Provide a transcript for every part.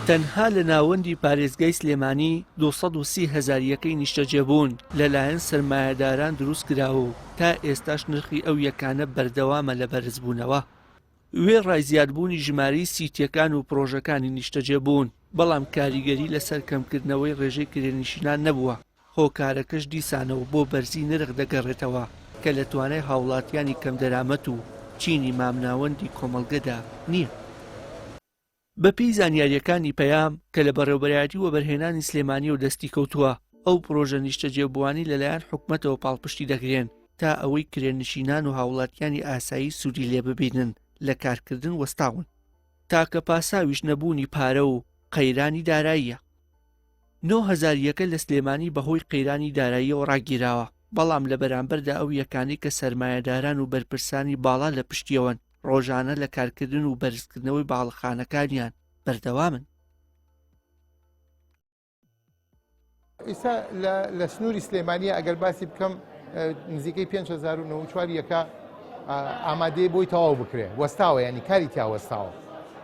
تەنها لە ناوەندی پارێزگای سلێمانی 230,000 یەکەی نیشتەجێبوون لەلایەن سەرمایەداران دروست کراوە و تا ئێستاش نرخی ئەو یەکانە بەردەوامە لە بەرزبوونەوە. وێ ڕایزیادبوونی ژمارەی سیتیەکان و پرۆژەکانی نیشتەجێبوون، بەڵام کاریگەری لەسەر کەمکردنەوەی ڕێژەی کرێنشینان نەبووە. هۆکارەکەش دیسانەوە بۆ بەرزی نرخ دەگەڕێتەوە کە لە توانای هاوڵاتیانی کەم دەرامەت و چینی مامناوەندی کۆمەڵگەدا نییە. بەپێی زانیاریەکانی پەیام کە لە بەڕێوەبەرایەتی وەبەرهێنانی سلێمانی و دەستی کەوتووە، ئەو پرۆژە نیشتەجێبووانی لەلایەن حکومەتەوە پاڵپشتی دەکرێن تا ئەوەی کرێنشینان و هاوڵاتیانی ئاسایی سوودی لێ ببینن لە کارکردن وەستاون. تاکە پاساویش نەبوونی پارە و قەیرانی داراییە. 9,000 یەکە لە سلێمانی بەهۆی قەیرانی داراییەوە ڕاگیراوە، بەڵام لە بەرامبەردا ئەو یەکانی کە سەرمایەداران و بەرپرسانی باڵا لە پشتیەوەن ڕۆژانە لە کارکردن و بەرزکردنەوەی باڵەخانەکانیان بەردەوامن. ئێستا لە سنووری سلێمانیە ئەگەر باسی بکەم نزیکەی 5,400 یەکە ئامادەی بۆی تەواو بکرێ، وەستاوە، ینی کاری تیاوەستاوە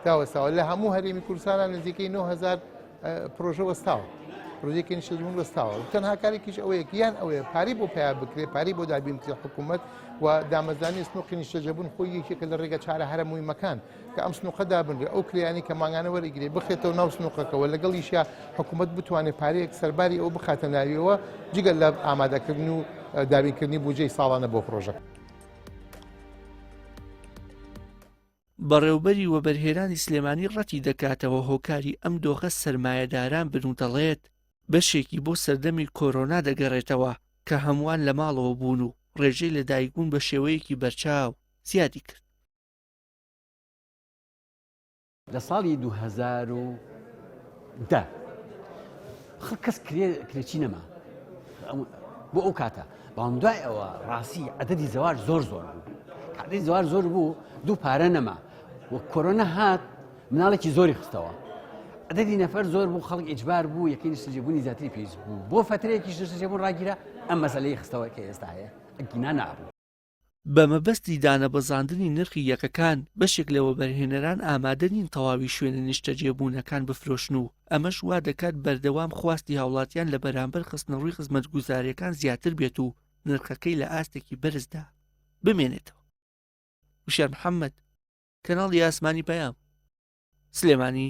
تاوەستاوە لە هەموو هەرێمی کوردستانە نزیکەی 9,000 پرۆژە وەستاوە، پرۆژێکی نیشتەجێبوون وەستاوە. تەنها کارێکیش ئەوەیە یان ئەوەیە پاری بۆ پیا بکرێ، پاری بۆ دابینکرێ حکوومەت و دامەزانی سنووقی نیشتەجێبوون خۆی یەکێکە لە ڕێگە چارە هەرمووی مەکان کە ئەم سنووقە دابنرێ، ئەو کریانی کە ماگانە وەرەگیرێ بخێتەوە ناو سنووقەکەەوە، لەگەڵیشیا حکوومەت بتوانێت پارەیەک سەرباری ئەو بخاتە ناویەوە جگەل لە ئامادەکردن و دابینکردنی بودجەی ساڵانە بۆ پرۆژە. بەڕێوەبەری وەبەرهێنانی سلێمانی ڕەتی دەکاتەوە هۆکاری ئەم دۆخە سەرمایەداران بن و دەڵێت بەشێکی بۆ سەردەمی کۆرۆنا دەگەڕێتەوە کە هەمووان لە ماڵەوە بوون و ڕێژەی لەدایکبوون بە شێوەیەکی بەرچاو زیادی کرد. لە ساڵی 2010 کەس کرێکی نەما بۆ ئەو کاتە، بەڵام دوای ئەوە ڕاستی عەدەدی زەواج زۆر بوو. عەدەدی زەواج زۆر بوو، دوو پارە نەما. وە کۆرۆنا هات مناڵێکی زۆری خستەوە. عەدەدی نەفەر زۆر بوو، خەڵک ئیجبار بوو، یەکەی نیشتەجێبوونی زیاتری پێویست بوو. بۆ فترەیەکیش نیشتەجێبوون ڕاگیرە، ئەم مەسەلەی خستەوە کە ئێستا هەیە ئەگینا نابوو. بە مەبەستی دانەبەزاندنی نرخی یەکەکان بەشێک لە وەبەرهێنەران ئامادە نین تەواوی شوێنە نیشتەجێبوونەکان بفرۆشن و ئەمەش وا دەکات بەردەوام خواستی هاوڵاتیان لە بەرامبەر خستنەڕووی خزمەتگوزاریەکان زیاتر بێت و نرخەکەی لە ئاستێکی بەرزدا بمێنێتەوە. وشار محەممەد، کەناڵی ئاسمانی پەیام، سلێمانی.